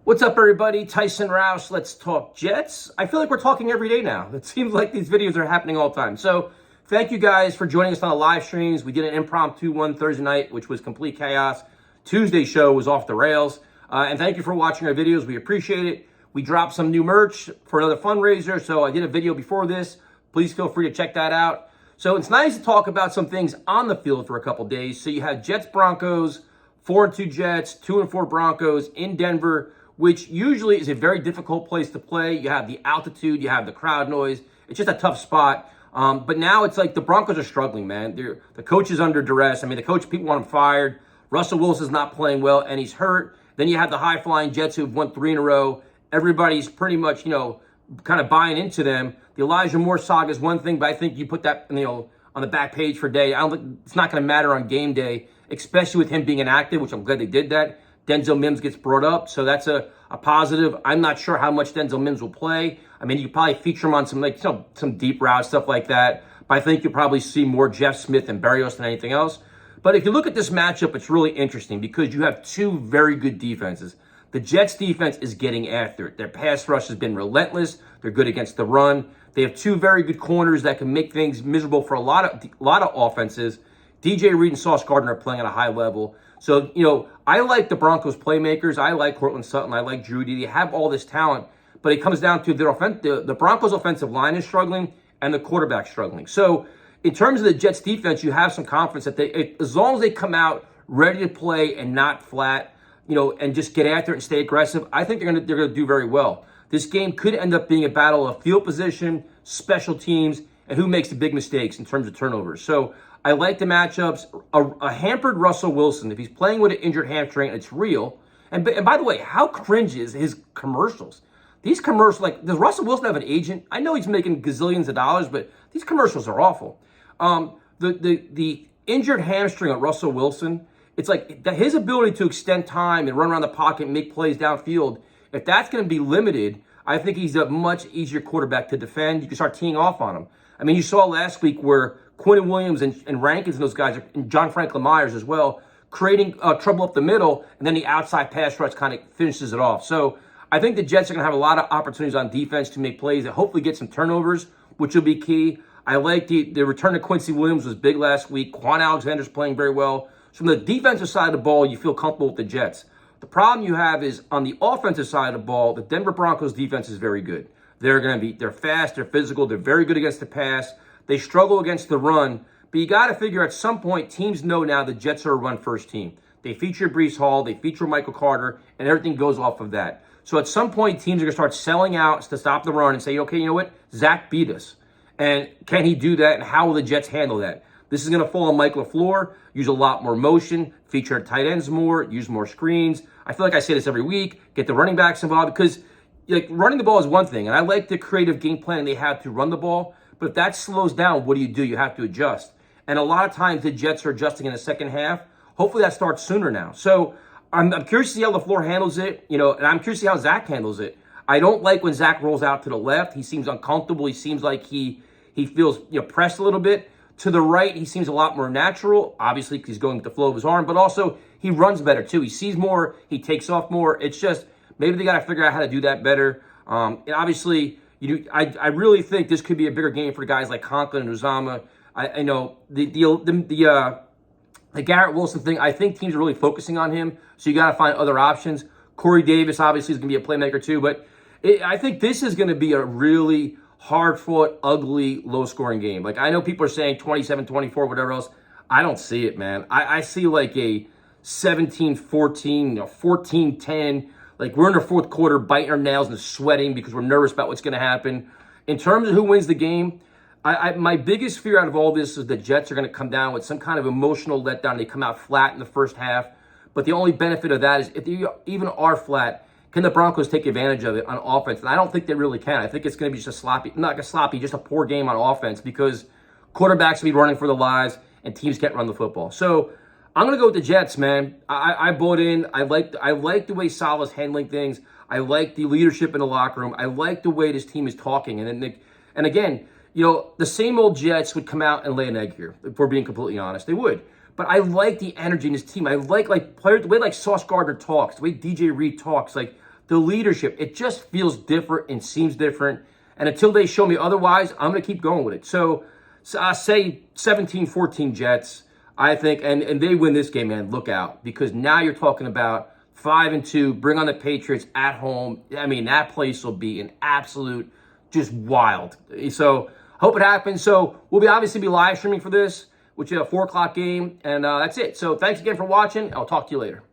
What's up, everybody? Tyson Roush, let's talk Jets. I feel like we're talking every day now. It seems like these videos are happening all the time. So thank you guys for joining us on the live streams. We did an impromptu one Thursday night, which was complete chaos. Tuesday show was off the rails. And thank you for watching our videos. We appreciate it. We dropped some new merch for another fundraiser. So I did a video before this. Please feel free to check that out. So it's nice to talk about some things on the field for a couple days. So you have Jets Broncos, 4-2 Jets, 2-4 Broncos in Denver, which usually is a very difficult place to play. You have the altitude, you have the crowd noise. It's just a tough spot. But now it's like the Broncos are struggling, man. The coach is under duress. I mean, the coach, people want him fired. Russell Wilson's not playing well, and he's hurt. Then you have the high-flying Jets who've won 3 in a row. Everybody's pretty much, kind of buying into them. The Elijah Moore saga is one thing, but I think you put that, on the back page for day. I don't think it's not going to matter on game day, especially with him being inactive, which I'm glad they did that. Denzel Mims gets brought up, so that's a positive. I'm not sure how much Denzel Mims will play. I mean, you could probably feature him on some deep routes, stuff like that. But I think you'll probably see more Jeff Smith and Berrios than anything else. But if you look at this matchup, it's really interesting because you have two very good defenses. The Jets defense is getting after it. Their pass rush has been relentless. They're good against the run. They have two very good corners that can make things miserable for a lot of offenses. DJ Reed and Sauce Gardner are playing at a high level. So, I like the Broncos playmakers. I like Courtland Sutton. I like Drudy. They have all this talent, but it comes down to the Broncos offensive line is struggling and the quarterback struggling. So in terms of the Jets defense, you have some confidence that as long as they come out ready to play and not flat, and just get after it and stay aggressive, I think they're gonna do very well. This game could end up being a battle of field position, special teams, and who makes the big mistakes in terms of turnovers. So I like the matchups. A hampered Russell Wilson, if he's playing with an injured hamstring, it's real. And by the way, how cringe is his commercials? These commercials, does Russell Wilson have an agent? I know he's making gazillions of dollars, but these commercials are awful. The injured hamstring on Russell Wilson, it's like his ability to extend time and run around the pocket and make plays downfield, if that's going to be limited, I think he's a much easier quarterback to defend. You can start teeing off on him. I mean, you saw last week where Quentin Williams and Rankins and those guys, and John Franklin Myers as well, creating trouble up the middle, and then the outside pass rush kind of finishes it off. So I think the Jets are going to have a lot of opportunities on defense to make plays that hopefully get some turnovers, which will be key. I like the return of Quincy Williams was big last week. Quan Alexander's playing very well. So from the defensive side of the ball, you feel comfortable with the Jets. The problem you have is on the offensive side of the ball, the Denver Broncos defense is very good. They're fast, they're physical, they're very good against the pass. They struggle against the run, but you got to figure at some point teams know now the Jets are a run-first team. They feature Breece Hall, they feature Michael Carter, and everything goes off of that. So at some point, teams are going to start selling out to stop the run and say, okay, you know what? Zach beat us. And can he do that, and how will the Jets handle that? This is going to fall on Mike LaFleur, use a lot more motion, feature tight ends more, use more screens. I feel like I say this every week, get the running backs involved because running the ball is one thing, and I like the creative game plan they have to run the ball. But if that slows down, what do? You have to adjust. And a lot of times the Jets are adjusting in the second half. Hopefully that starts sooner now. So I'm curious to see how LaFleur handles it, and I'm curious to see how Zach handles it. I don't like when Zach rolls out to the left. He seems uncomfortable. He seems like he feels pressed a little bit. To the right, he seems a lot more natural, obviously because he's going with the flow of his arm, but also he runs better too. He sees more. He takes off more. It's just maybe they got to figure out how to do that better. And obviously, I really think this could be a bigger game for guys like Conklin and Uzomah. I know the Garrett Wilson thing. I think teams are really focusing on him, so you got to find other options. Corey Davis obviously is going to be a playmaker too, but I think this is going to be a really hard-fought, ugly, low-scoring game. I know people are saying 27-24, whatever else. I don't see it, man. I see like a 17-14, 14-10. We're in the fourth quarter, biting our nails and sweating because we're nervous about what's going to happen. In terms of who wins the game, my biggest fear out of all this is the Jets are going to come down with some kind of emotional letdown. They come out flat in the first half. But the only benefit of that is if they even are flat, can the Broncos take advantage of it on offense? And I don't think they really can. I think it's going to be just just a poor game on offense because quarterbacks will be running for their lives and teams can't run the football. So I'm going to go with the Jets, man. I bought in. I like the way Saleh's handling things. I like the leadership in the locker room. I like the way this team is talking. And again, the same old Jets would come out and lay an egg here, if we're being completely honest. They would. But I like the energy in this team. I like players, the way Sauce Gardner talks, the way DJ Reed talks. the leadership, it just feels different and seems different. And until they show me otherwise, I'm going to keep going with it. So I say 17-14 Jets, I think, and they win this game, man. Look out, because now you're talking about 5-2, bring on the Patriots at home. I mean, that place will be an absolute just wild. So hope it happens. So we'll obviously be live streaming for this, which is a 4 o'clock game, and that's it. So thanks again for watching. I'll talk to you later.